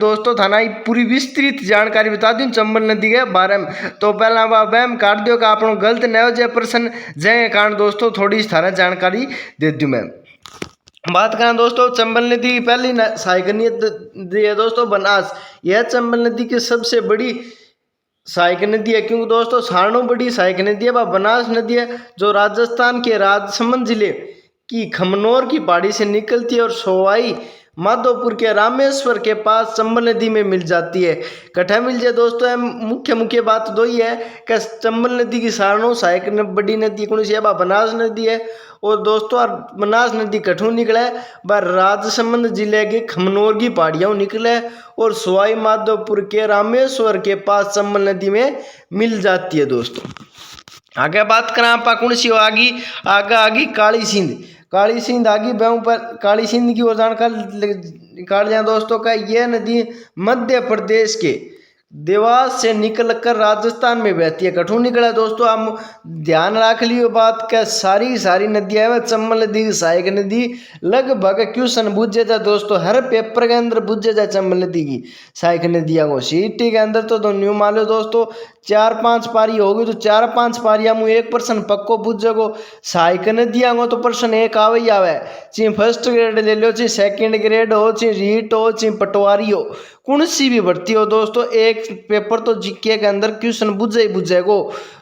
दोस्तों थाना की पूरी विस्तृत जानकारी बता दूं चंबल नदी के बारे में। तो पहला वहम काट दियो कि आप गलत न हो जाए प्रश्न जय कारण दोस्तों थोड़ी थारा जानकारी दे दूं मैं। बात करें दोस्तों चंबल नदी की पहली सहायक नदी है दोस्तों बनास। यह चंबल नदी की सबसे बड़ी सहायक नदी है क्योंकि दोस्तों सारणों बड़ी सहायक नदी है वह बनास नदी है जो राजस्थान के राजसमंद जिले की खमनोर की पहाड़ी से निकलती है और सवाई माधोपुर के रामेश्वर के पास चंबल नदी में मिल जाती है। कठा मिल जाए दोस्तों मुख्य बात दो ही है कि चंबल नदी की सारणों सहायक बड़ी नदी कौन सी है वह बनास नदी है। और दोस्तों बनास नदी कठू निकले वह राजसमंद जिले के खमनोर की पहाड़ियों निकले और सवाई माधोपुर के रामेश्वर के पास चंबल नदी में मिल जाती है दोस्तों। आगे बात करें आप कौन सी आगे आगे काली सिंध। काली सिंध आगे बहु पर काली सिंध की ओर जानकारी निकाल जाए दोस्तों का यह नदी मध्य प्रदेश के देवास से निकलकर राजस्थान में बहती है। कठू निकला दोस्तों हम ध्यान रख लियो बात का सारी नदियां है चंबल नदी की सहायक नदी लगभग क्वेश्चन पूछे जाए दोस्तों हर पेपर के अंदर पूछे जाए चंबल नदी की सहायक नदियां को सीटी के अंदर तो न्यू मान लो दोस्तों 4-5 पारी होगी तो 4-5 पारियां मुँह एक प्रश्न पक्को पूछ जाओ सहायक नदियां को तो प्रश्न एक आवे ही आवे चाहे फर्स्ट ग्रेड ले लो चाहे सेकंड ग्रेड हो चाहे रीट हो चाहे पटवारी हो कौन सी भी भर्ती हो दोस्तों एक पेपर तो जीके के अंदर क्वेश्चन बुझेगो।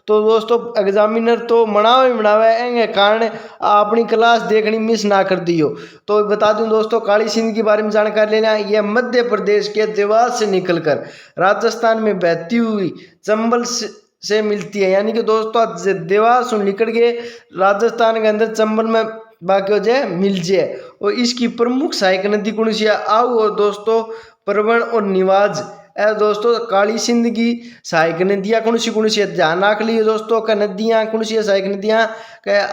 तो दोस्तों एग्जामिनर तो मनावे कारण अपनी क्लास देखनी मिस ना कर दियो। तो बता दूं दोस्तों काली सिंध के बारे में जानकारी लेना यह मध्य प्रदेश के देवास से निकलकर राजस्थान में बहती हुई चंबल से मिलती है। यानी कि दोस्तों देवास निकल के राजस्थान के अंदर चंबल में बाकी हो जाए मिल जाए। और इसकी प्रमुख सहायक नदी कौन सी है आओ और दोस्तों प्रवण और निवाज है दोस्तों काली सिंध की सहायक नदियाँ कौन सी है ध्यान रख लिए दोस्तों का नदियाँ कौन सी है सहायक नदियाँ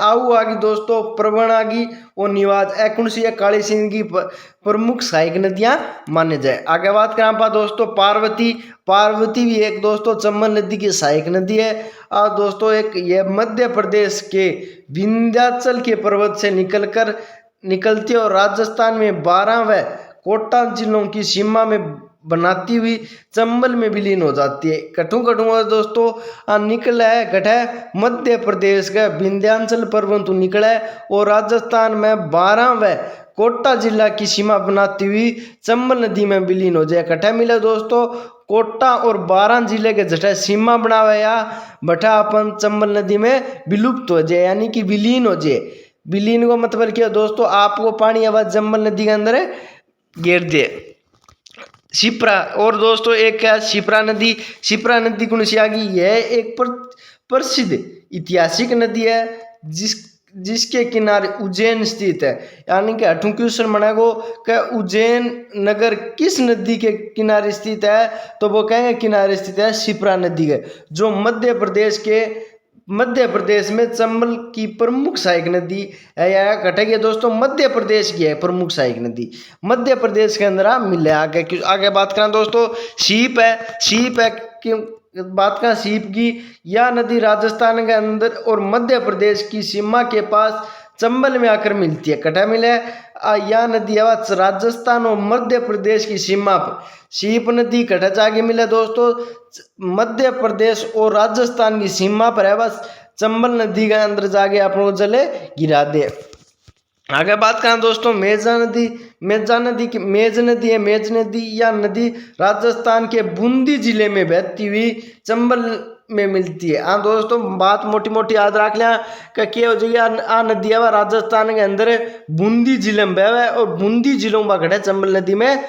आओ आगी दोस्तों प्रवण आगी और निवाज है कौन सी है काली सिंध की प्रमुख सहायक नदियाँ माने जाए। आगे बात करें आप दोस्तों पार्वती भी एक दोस्तों चंबल नदी की सहायक नदी है। और दोस्तों एक यह मध्य प्रदेश के विंध्याचल के पर्वत से निकलती है और राजस्थान में 12 व कोटा जिलों की सीमा में बनाती हुई चंबल में विलीन हो जाती है। कठू दोस्तों निकला है गठा मध्य प्रदेश का विंध्याचल पर्वत निकला है और राजस्थान में 12 व कोटा जिला की सीमा बनाती हुई चंबल नदी में विलीन हो जाए। कठा मिला दोस्तों कोटा और 12 जिले के जटा सीमा बनावे या बठा अपन चंबल नदी में विलुप्त हो जाए यानी कि विलीन हो जाए। विलीन को मतलब क्या दोस्तों आपको पानी आवाज चंबल नदी के अंदर गिर दे। शिप्रा और दोस्तों एक क्या शिप्रा नदी कौन सी आ गई यह एक प्रसिद्ध ऐतिहासिक नदी है जिसके किनारे उज्जैन स्थित है। यानी कि अठू क्वेश्चन बनेगो कि उज्जैन नगर किस नदी के किनारे स्थित है तो वो कहेंगे किनारे स्थित है शिप्रा नदी के जो मध्य प्रदेश में चंबल की प्रमुख सहायक नदी है। या घटेगी दोस्तों मध्य प्रदेश की है प्रमुख सहायक नदी मध्य प्रदेश के अंदर मिले। आगे बात करें दोस्तों सीप है क्यों बात करें सीप की यह नदी राजस्थान के अंदर और मध्य प्रदेश की सीमा के पास चंबल में आकर मिलती है। कटा मिले यह नदी राजस्थान और मध्य प्रदेश की सीमा पर सीप नदी कटा जाके मिले दोस्तों मध्य प्रदेश और राजस्थान की सीमा पर है बस चंबल नदी के अंदर जाके आप जले गिरा दे। आगे बात करें दोस्तों मेज नदी या नदी राजस्थान के बूंदी जिले में बहती हुई चंबल में मिलती है। हाँ दोस्तों बात मोटी याद रख लिया क्या हो जाएगी आ नदी है राजस्थान के अंदर बूंदी जिले में बह और बूंदी जिलों में घटे चंबल नदी में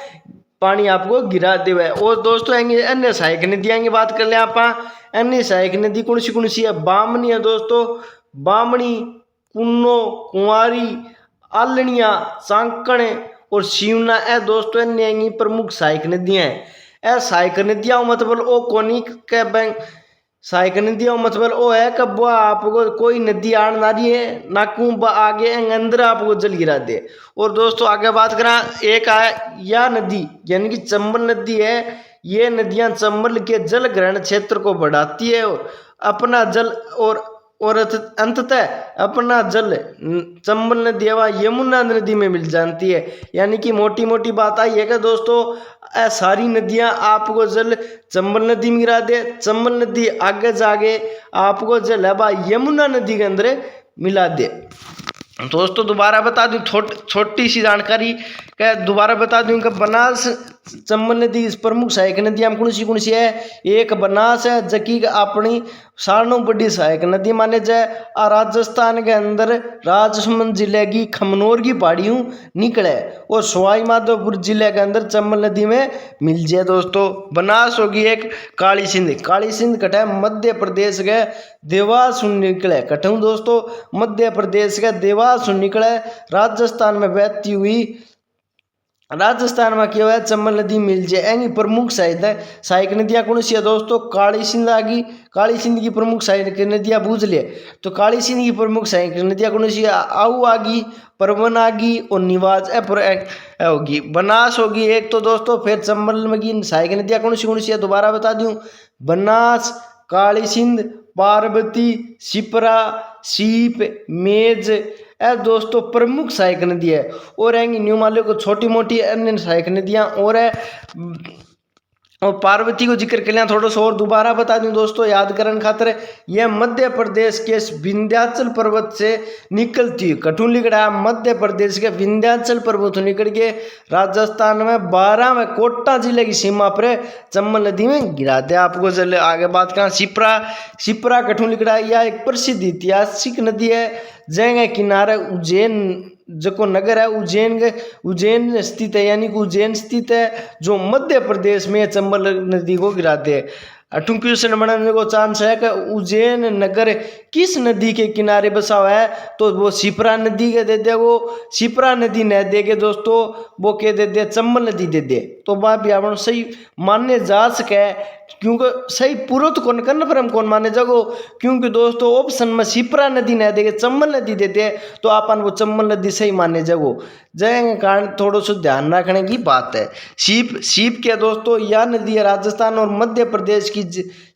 पानी आपको गिरा दे। और दोस्तों अन्य सहायक नदियाँ की बात कर ले आप अन्य सहायक नदी कौन सी है बामनी है दोस्तों बामनी कुन्नो कुंवारी आलनिया सांकण और शिवना है दोस्तों अन्य प्रमुख सहायक नदियाँ हैं। सहायक नदियाँ मतलब ओ कोनी के बैंक सहायक नदियाँ मतलब ओ है कब आपको कोई नदी आड़ ना रही है नाकू आगे अंदर आपको जल गिरा दे। और दोस्तों आगे बात करें एक है यह नदी यानी कि चंबल नदी है ये नदियाँ चंबल के जल ग्रहण क्षेत्र को बढ़ाती है और अपना जल और और अंततः अपना जल चंबल नदी व यमुना नदी में मिल जाती है। यानी कि मोटी मोटी बात आई है कि दोस्तों सारी नदियां आपको जल चंबल नदी में गिरा दे, चंबल नदी आगे जाके आपको जल है वह यमुना नदी के अंदर मिला दे। दोस्तों दोबारा बता दूं छोटी सी जानकारी क्या दोबारा बता दूं कि बनास चंबल नदी इस प्रमुख सहायक नदियां कौन सी है। एक बनास है जबकि अपनी सारणों बड़ी सहायक नदी माने जाए। और राजस्थान के अंदर राजसमंद जिले की खमनोर की पहाड़ियों निकले और सवाई माधोपुर जिले के अंदर चंबल नदी में मिल जाए। दोस्तों बनास होगी एक काली सिंध कटे मध्य प्रदेश के देवास निकले कटू दोस्तों मध्य प्रदेश के देवास निकले राजस्थान में बहती हुई राजस्थान में क्या है चंबल नदी मिल जाएगी। प्रमुख सहायक नदियाँ कौन सी है दोस्तों। काली सिंध आ गई, काली सिंध की प्रमुख सहायक नदियाँ बूझ लिए तो काली सिंध की प्रमुख सहायक नदियाँ कौन सी है। आऊ आ गई, परवन आ गई और निवाज होगी, बनास होगी एक तो दोस्तों। फिर चंबल में की सहायक नदियाँ कौन सी है दोबारा बता दूं। बनास, काली सिंध, पार्वती, शिप्रा, सीप, मेज दोस्तों प्रमुख सहायक नदी है। और आएंगी न्यू माले को छोटी मोटी अन्य सहायक नदियां और है। और पार्वती को जिक्र कर लिया थोड़ा सा और दोबारा बता दूं दोस्तों याद करने खातर। यह मध्य प्रदेश के विंध्याचल पर्वत से निकलती है कठू लिखड़ा मध्य प्रदेश के विंध्याचल पर्वत निकल के राजस्थान में 12 में कोटा जिले की सीमा पर चंबल नदी में गिरा दिया। आपको चले आगे बात करें शिप्रा कठू लिखड़ा यह एक प्रसिद्ध ऐतिहासिक नदी है। जगह किनारे उज्जैन जो नगर है उज्जैन स्थित है। यानी कि उज्जैन स्थित है जो मध्य प्रदेश में चंबल नदी को गिराते हैं। अठू क्वेश्चन बनाने को चांस है कि उज्जैन नगर किस नदी के किनारे बसा हुआ है तो वो शिप्रा नदी के दे दे। वो शिप्रा नदी न देगे दोस्तों वो के दे दे चंबल नदी दे दे। तो बात भी आप सही मानने जा सके क्योंकि सही पूरा तो कौन करना पर हम कौन माने जागो क्योंकि दोस्तों ऑप्शन में शिप्रा नदी न देगे चंबल नदी देते तो अपन वो चंबल नदी सही माने जागो। जय कारण थोड़ा सा ध्यान रखने की बात है। सीप के दोस्तों यह नदी है राजस्थान और मध्य प्रदेश की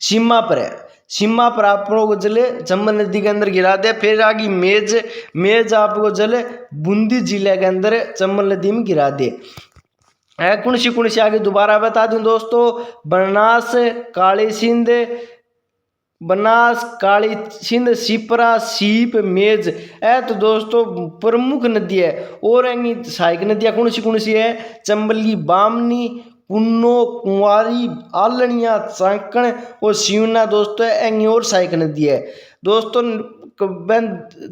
सीमा पर है। सीमा पर आप लोगों को जले चंबल नदी के अंदर गिरा दे। फिर आ गई मेज आपको जले बूंदी जिले के अंदर चंबल नदी में गिरा दे। कौन सी आगे दोबारा बता दूं दोस्तों। बनास, काली सिंध, शिप्रा, सीप, मेज तो दोस्तों प्रमुख नदी है। और सहायक नदियाँ कौन सी है। चंबल की बामनी, कुन्नो, कुंवारी, आलनिया, चांकण और सिवना दोस्तों एंगी और सहायक नदी है। दोस्तों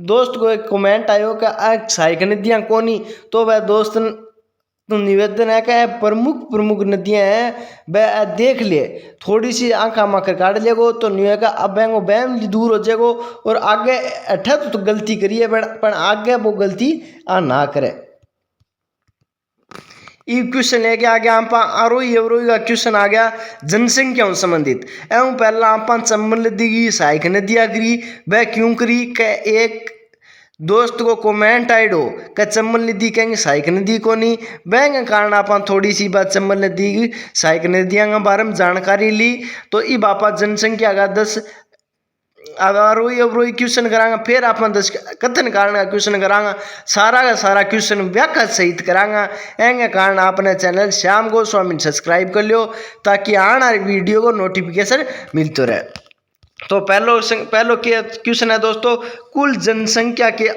दोस्त को एक कमेंट आयो कि सहायक नदियाँ कौन तो वह दोस्त तो निवेदन है कि प्रमुख नदियां हैं वह देख ले थोड़ी सी आंखा माकर काट लेगो तो नहीं है अब वो बैम दूर हो जाएगो और आगे अठा तो गलती करिए पर आगे वो गलती ना करे। ये क्वेश्चन लेके आ गया आप आरोही अवरोही का क्वेश्चन आ गया जनसंख्या संबंधित एवं पहला आप चंबल नदी की सहायक नदियाँ करी वह क्यों करी के एक दोस्त को कमेंट आइड हो कि चंबल नदी कहेंगे सहायक नदी को नहीं वह कारण आप थोड़ी सी बात चंबल नदी की सहायक नदियाँ के बारे में जानकारी ली। तो ये बापा जनसंख्या का 10 आरोही अवरोही क्वेश्चन करांगा। फिर आप 10 कथन कारण का क्वेश्चन करांगा। सारा का सारा क्वेश्चन व्याख्या सहित करांगा। एंगे कारण आपने चैनल श्याम गोस्वामी सब्सक्राइब कर लियो ताकि आने वाली वीडियो को नोटिफिकेशन मिलते रहे। तो पहलो क्वेश्चन है दोस्तों कुल जनसंख्या के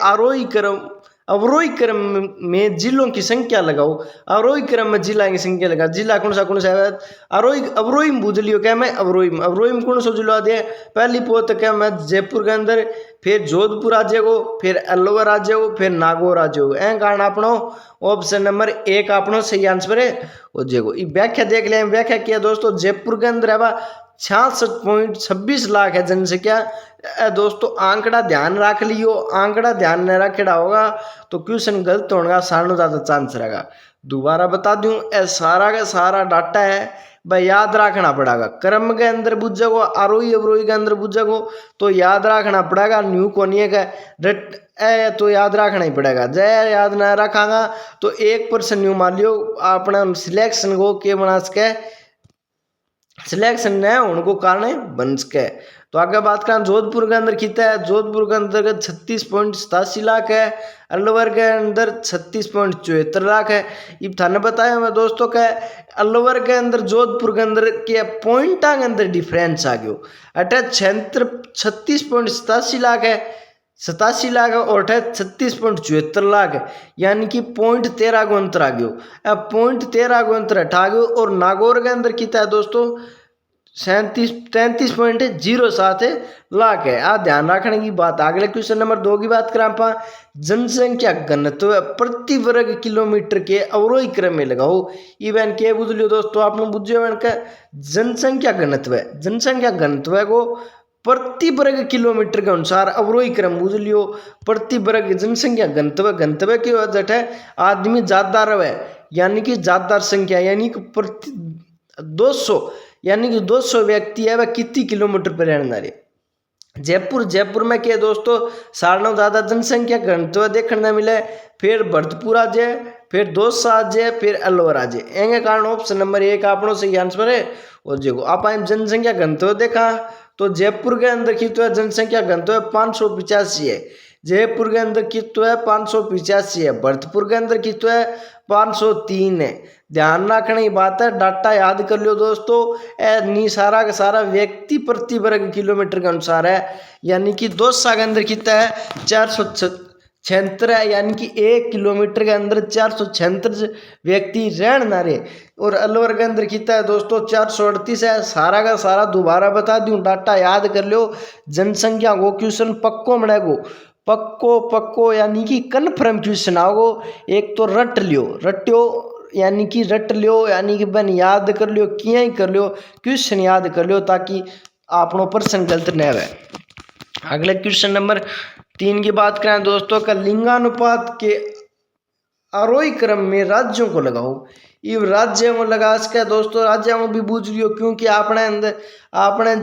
अवरोही क्रम में जिलों की संख्या लगाओ। अवरोही क्रम में जिला की संख्या लगा। जिला कौन सा है अवरोही में बुझ लियो क्या मैं अवरोही में कौन सा जिला दे पहली पोत क्या मैं जयपुर के अंदर फिर जोधपुर राज्य को फिर अलवर राज्य को फिर नागौर राज्य को ए कारण अपनो ऑप्शन नंबर 1 अपनो सही आंसर है हो जाएगा। ये व्याख्या देख लें व्याख्या किया दोस्तों जयपुर के अंदर है 66.26 लाख है जनसंख्या। दोस्तों आंकड़ा ध्यान रख लियो आंकड़ा ध्यान न रखेड़ा होगा तो क्वेश्चन गलत होने का सारा ज़्यादा चांस रहेगा। दोबारा बता दूं सारा का सारा डाटा है भाई याद रखना पड़ेगा। क्रम के अंदर बुझेगो आरोही अवरोही के अंदर बुझेगो तो याद रखना पड़ेगा। न्यू कोनिए का तो याद रखना ही पड़ेगा। जय याद ना रखागा तो 1% न्यू मान लियो अपना सिलेक्शन को के बना सके सिलेक्शन न होने को कारण बन सके। तो आगे बात करें जोधपुर के अंदर कितना है, जोधपुर के अंतर्गत 36.87 लाख है, अलवर के अंदर 36.74 लाख है। ये थाने बताया मैं दोस्तों का अलवर के अंदर जोधपुर के अंदर के पॉइंटा के अंदर डिफरेंस आ गयो, अटै 36.87 लाख है, 87 लाख है और 36.74 लाख है, यानी कि 0.13 को अंतर आ गयो। अब 0.13 को अंतर हटा गयो। और नागौर के अंदर कितना है दोस्तों 33.07 लाख है। आ ध्यान रखने की बात। अगले क्वेश्चन नंबर 2 की बात करें आप, जनसंख्या घनत्व प्रति वर्ग किलोमीटर के अवरोही क्रम में लगाओ। इवन के बुझ लियो दोस्तों, आपने बुझो का जनसंख्या घनत्व है, जनसंख्या घनत्व को प्रति वर्ग किलोमीटर के अनुसार अवरोही क्रम बुझ लियो। प्रति वर्ग जनसंख्या घनत्व, घनत्व की वजह है आदमी ज्यादा रहे, यानी कि ज्यादा संख्या, यानी कि प्रति 200, यानी कि 200 व्यक्ति है वह कितनी किलोमीटर पर रहने वाले। जयपुर में क्या दोस्तों सारणों ज्यादा जनसंख्या घनत्व देखने मिले, फिर भरतपुर आ जाए, फिर दौसा आ जाए, फिर अलवर आ जाए। एंगे कारण ऑप्शन नंबर 1 आपनों सही आंसर है। और देखो आप जनसंख्या घनत्व देखा तो जयपुर के अंदर कितना जनसंख्या घनत्व 585 है, जयपुर के अंदर कितना है 585 है, भरतपुर के अंदर कितना है 503 है। ध्यान रखने की बात है, डाटा याद कर लो दोस्तों, नी सारा का सारा व्यक्ति प्रति वर्ग किलोमीटर के अनुसार है, यानी कि दौसा के अंदर कितना है 476 है, यानी कि 1 किलोमीटर के अंदर 476 व्यक्ति रहना रहे। और अलवर के अंदर कितना है दोस्तों 438 है। सारा का सारा दोबारा बता दूं, डाटा याद कर लो। जनसंख्या को क्वेश्चन पक्को बनेगो, पक्को यानी कि कन्फर्म क्वेश्चन आओ। एक तो रट लियो, यानी कि रट लियो, यानी कि बन याद कर लियो, किया ही कर लियो, क्वेश्चन याद कर लियो, ताकि आपनो प्रश्न गलत न हो। अगले क्वेश्चन नंबर 3 की बात करें दोस्तों का लिंगानुपात के आरोही क्रम में राज्यों को लगाओ। ये राज्यों को लगा सके दोस्तों, राज्यों को भी बूझ लियो, क्योंकि आपने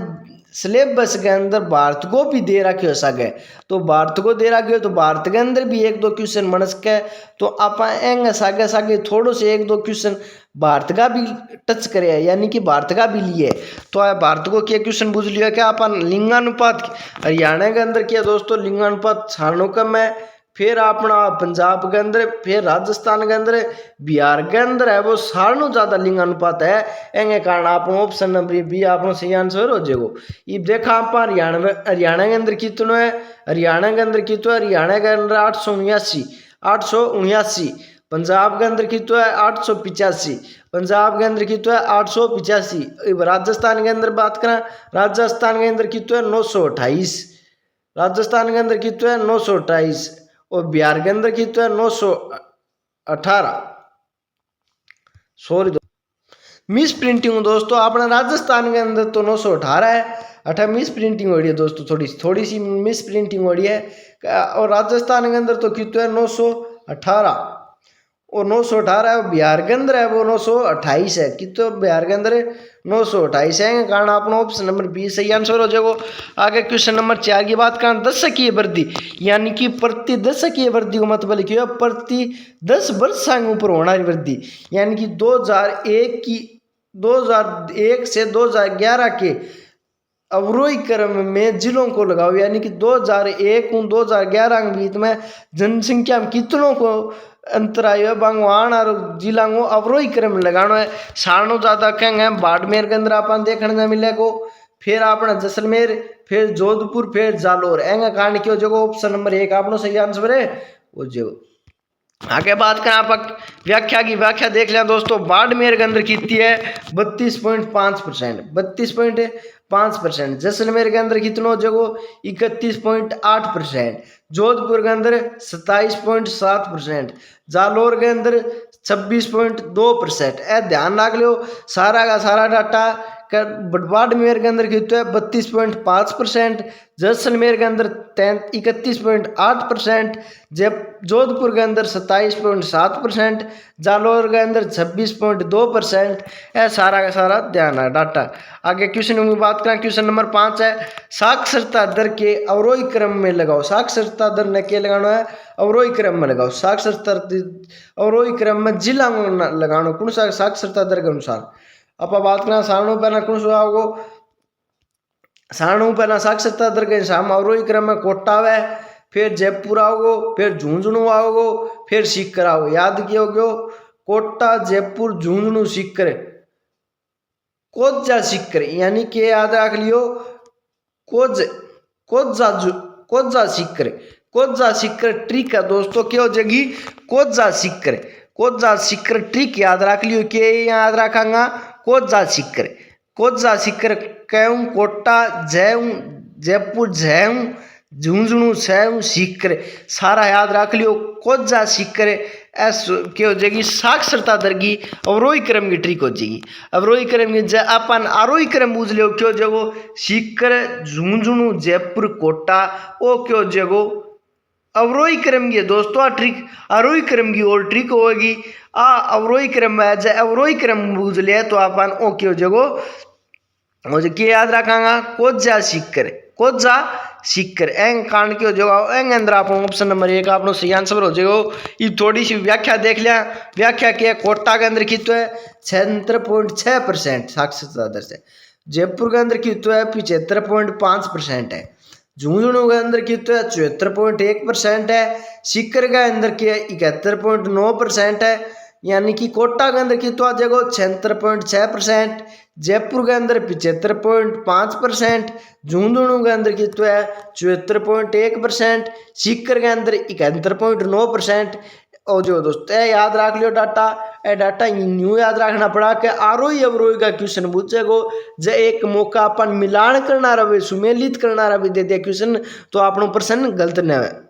सिलेबस के अंदर भारत को भी दे रखे हो सके, तो भारत को दे रखे हो तो भारत के अंदर भी 1-2 क्वेश्चन बन सके। तो आप एंगे सागे थोड़ो से 1-2 क्वेश्चन भारत का भी टच करे, यानी कि भारत का भी लिए। तो भारत को क्या क्वेश्चन पूछ लिया क्या अपन लिंगानुपात हरियाणा के अंदर किया दोस्तों, लिंगानुपात छानो कम है, फिर अपना पंजाब के अंदर, फिर राजस्थान के अंदर, बिहार के अंदर है वो सारणों ज्यादा लिंगानुपात है। एंगे कारण आप ऑप्शन नंबर बी आप सही आंसर हो जाएगो। ये देखा आप हरियाणा के अंदर कितना है, हरियाणा के अंदर कितना है, हरियाणा के अंदर 879, पंजाब के अंदर कितना है 885, पंजाब के अंदर कितना है 885। राजस्थान के अंदर बात करें, राजस्थान के अंदर कितना है 928, राजस्थान के अंदर कितना है 928, और बिहार के अंदर कितना है 918। सॉरी मिस प्रिंटिंग दोस्तों, अपना राजस्थान के अंदर तो 918 है, मिस प्रिंटिंग हो रही है दोस्तों, थोड़ी सी मिस प्रिंटिंग हो रही है। और राजस्थान के अंदर तो कितना है 918, और 918 है। बिहार के अंदर है वो 928 है, कितना बिहार के अंदर 928 है, कारण अपना ऑप्शन नंबर बी सही आंसर हो जाएगा। आगे क्वेश्चन नंबर 4 की बात करें, दशकीय वृद्धि, यानी कि प्रति दशकीय वृद्धि को मतलब लिखिए प्रति 10 वर्ष ऊपर होना वृद्धि, यानी कि 2001 से 2011 के अवरोही क्रम में जिलों को लगाओ, यानी कि 2001 और 2011 के बीच में जनसंख्या में कितनों को अंतर आयो बागवान और जिला को अवरोही क्रम में लगाना है। सारणों ज्यादा कहेंगे बाड़मेर के अंदर अपन देखने मिले को, फिर अपना जैसलमेर, फिर जोधपुर, फिर जालोर। एंगे कारण क्यों जो ऑप्शन नंबर 1 आपनो सही आंसर है वो जो। आगे बात करें आप व्याख्या की, व्याख्या देख लिया दोस्तों, बाड़मेर के अंदर कितनी है 32.5%, 32.5%। जैसलमेर के अंदर कितना जगह 31.8%, जोधपुर के अंदर 27.7%, जालोर के अंदर 26.2%। ध्यान रख लो सारा का सारा डाटा। बाड़मेर के अंदर कितना है 32.5%, जैसलमेर के अंदर 31.8%, जोधपुर के अंदर 27.7%, जालोर के अंदर 26.2%। सारा का सारा ध्यान है डाटा। आगे क्वेश्चन की बात करें, क्वेश्चन नंबर 5 है, साक्षरता दर के अवरोही क्रम में लगाओ। साक्षरता दर ने क्या लगाना है अवरोही क्रम में लगाओ। साक्षरता अवरोही क्रम में जिला में लगाना, कौन सा साक्षरता दर के अनुसार। आप बात करें सारणु पहला कौन सा आओगो, सारणु पहला साक्षरता दर के शाम अवरोही क्रम में कोटा आवे, फिर जयपुर आओगो, फिर झुंझुनू आओगो, फिर सीकर आओ। याद किया गयो कोटा जयपुर झुंझुनू सीकर कोज्जा सीकर, यानी कि याद रख लियो कोज्जा सीकर, कोज्जा सीकर ट्रिक है दोस्तों। क्या हो जाएगी कोज्जा सीकर, कोज्जा सीकर ट्रिक याद रख लियो। के याद रखांगा कोज्जा सीकर, कोज्जा सीकर कहूँ कोटा जयऊ जयपुर जयऊ झुंझुनू सैऊ सीकर, सारा याद रख लियो कोज्जा सीकर। एस क्या हो जाएगी साक्षरता दर की अवरोही क्रम की ट्रिक हो जाएगी। अवरोही क्रम की अपन आरोही क्रम बूझ लियो क्यों जगो सीकर झुंझुनू जयपुर कोटा, वो क्यों जगो अवरोही क्रम की दोस्तों। आ ट्रिक आरोही क्रम की और ट्रिक होगी। आ अवरोही क्रम में जब अवरोही क्रम बूझ लिया तो अपन ओ क्यों जगो मुझे क्या याद रखांगा कोज्जा सीकर, कोज्जा सीकर एंग कांड के हो जाएगा। एंग अंदर आप ऑप्शन नंबर 1 आप सही आंसर हो जाएगा। ये थोड़ी सी व्याख्या देख लिया। व्याख्या क्या कोटा के अंदर कितना है 76.6% साक्षरता दर से, जयपुर के अंदर कितना है 75.5% है, झुंझुनू के अंदर कितना है 74.1% है, सीकर के अंदर क्या 71.9% है, यानी कि कोटा के अंदर कितना जगह 76.6%, जयपुर के अंदर 75.5%, झुंझुनू के अंदर कितना है 74.1%, सीकर के अंदर 71.9%। और जो दोस्तों याद रख लियो डाटा, ए डाटा न्यू याद रखना पड़ा कि आरोही अवरोही का क्वेश्चन पूछेगो जो एक मौका अपन मिलान करना रहे सुमेलित करना रहे दे दिया क्वेश्चन तो आपनो प्रश्न गलत न है।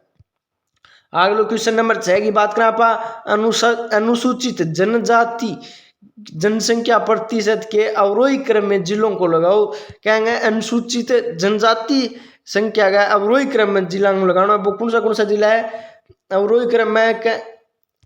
अगलो क्वेश्चन नंबर 6 की बात करें आप अनुसूचित जनजाति जनसंख्या प्रतिशत के अवरोही क्रम में जिलों को लगाओ। कहेंगे अनुसूचित जनजाति संख्या का अवरोही क्रम में जिला को लगाना। वो कौन सा जिला है अवरोही क्रम में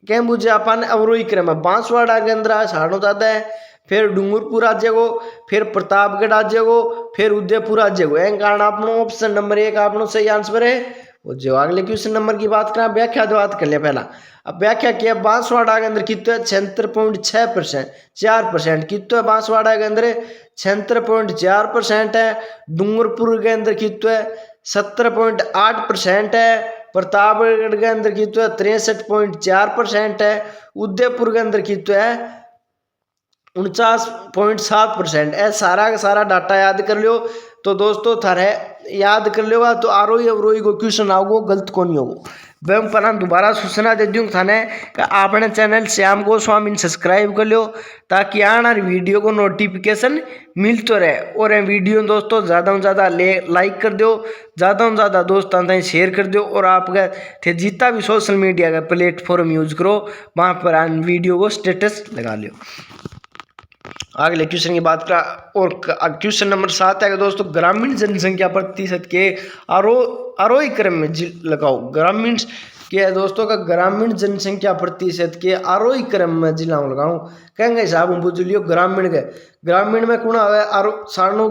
क्या बुझे अपन अवरोही क्रम में बांसवाड़ा के अंदर सारणो दादा है, फिर डूंगरपुर राज्य को, फिर प्रतापगढ़ राज्य को, फिर उदयपुर राज्य को। एं कारण आपनो ऑप्शन नंबर 1 आपनो सही आंसर है। और जो अगले क्वेश्चन नंबर की बात करें व्याख्या जो बात कर लिया पहला। अब व्याख्या किया बांसवाड़ा के अंदर कितना 76.6% कितना है बांसवाड़ा के अंदर 76.4% है, डूंगरपुर के अंदर कितना 70.8% है, प्रतापगढ़ के अंदर कितना 63.4% है, उदयपुर के अंदर कितना है 49.7% है। सारा का सारा डाटा याद कर लियो तो दोस्तों थारे याद कर लेगा तो आरोही अवरोही को क्वेश्चन आओगो गलत को नहीं होगो। वह पर दोबारा सूचना दे दूँ थाने कि आपने चैनल श्याम गोस्वामी सब्सक्राइब कर लियो ताकि आने वाली वीडियो को नोटिफिकेशन मिलते रहे। और वीडियो दोस्तों ज़्यादा से ज़्यादा लाइक कर दो, ज़्यादा से ज़्यादा दोस्तों तक शेयर कर दो और आपका थे जितना भी सोशल मीडिया का प्लेटफॉर्म यूज करो वहाँ पर वीडियो को स्टेटस लगा लियो। अगले क्वेश्चन की बात करा और क्वेश्चन नंबर 7 है कि दोस्तों ग्रामीण जनसंख्या प्रतिशत के आरोही क्रम में लगाओ। ग्रामीण क्या है दोस्तों का ग्रामीण जनसंख्या प्रतिशत के आरोही क्रम में जिला लगाऊं। कहेंगे हिसाब हम पूछ लियो ग्रामीण के, ग्रामीण में कौन आवे सारणो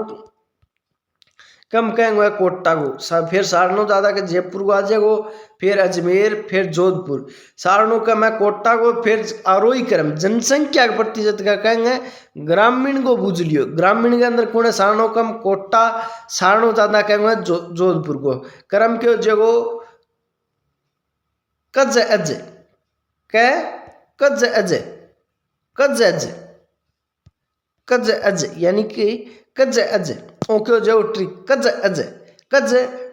कम कहेंगे कोटा को, फिर सारणो दादा के जयपुर को आ जाएगो, फिर अजमेर, फिर जोधपुर। सारणो का मैं कोटा को, फिर आरोही क्रम जनसंख्या के प्रतिशत का कहेंगे ग्रामीण को बूझ लियो। ग्रामीण के अंदर कौन है सारणो कम कोटा, सारणो दादा कहेंगे जोधपुर को। क्रम के जगो कज अज कह कज अज कज अज कज अज यानी कि कज अज ओके जो ट्रिक कज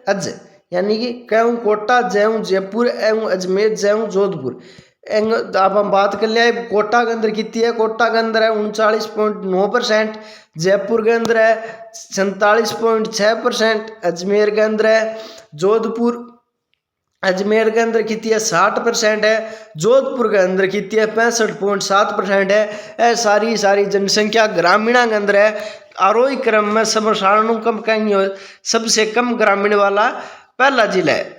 अज यानी कि कहूँ कोटा जयऊँ जयपुर एवं अजमेर जयऊँ जोधपुर। अब हम बात कर लिया कोटा के अंदर कितनी है, कोटा के अंदर है 39.9%, जयपुर के अंदर है 47.6%, अजमेर के अंदर है जोधपुर अजमेर के अंदर कितनी है 60% है, जोधपुर के अंदर कितनी है 65.7% है। सारी जनसंख्या ग्रामीण के अंदर है। आरोही क्रम में सब सारणों कम कहेंगे सबसे कम ग्रामीण वाला पहला जिला है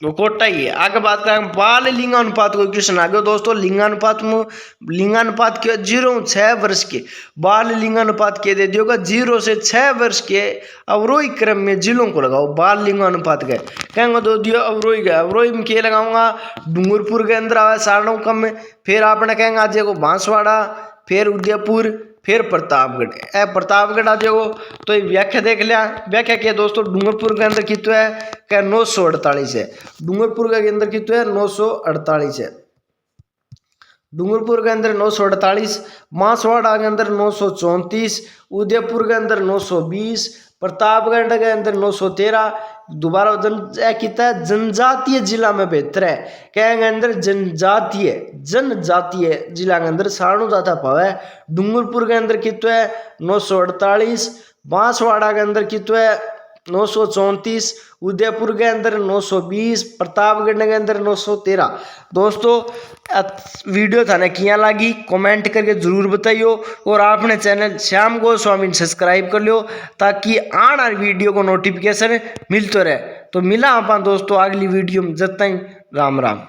वो कोटा ही है। आगे बात करें बाल लिंगानुपात को क्वेश्चन आ गया दोस्तों। लिंगानुपात के 0 से 6 वर्ष के बाल लिंगानुपात के दे दियोगा 0 से 6 वर्ष के अवरोही क्रम में जिलों को लगाओ। बाल लिंगानुपात के कहेंगे दो दियो अवरोही का, अवरोही में क्या लगाऊंगा डूंगरपुर के अंदर आवे सारणों कम में, फिर आपने कहेंगे आज को बांसवाड़ा, फिर उदयपुर, फिर प्रतापगढ़। ए प्रतापगढ़ आ जाओ तो ये व्याख्या देख लिया। व्याख्या क्या दोस्तों, डूंगरपुर के अंदर कितना है, क्या 948 है। डूंगरपुर के अंदर कितना है, 948 है। डूंगरपुर के अंदर 948, बांसवाड़ा के अंदर 934, उदयपुर के अंदर 920, प्रतापगढ़ के अंदर 913। दोबारा कितना है, जनजातीय जिला में बेहतर है। क्या के अंदर जनजातीय जिला के अंदर सारणु जाता पाव है। डूंगरपुर के अंदर कितना है, 948, बांसवाड़ा के अंदर कितना है, 934, उदयपुर के अंदर 920, प्रतापगढ़ के अंदर 913। दोस्तों वीडियो थाने किया लगी कमेंट करके जरूर बताइयो, और आपने चैनल श्याम गोस्वामी सब्सक्राइब कर लियो ताकि आने वाली वीडियो को नोटिफिकेशन मिलते रहे। तो मिला अपन दोस्तों अगली वीडियो में, जब तक राम राम।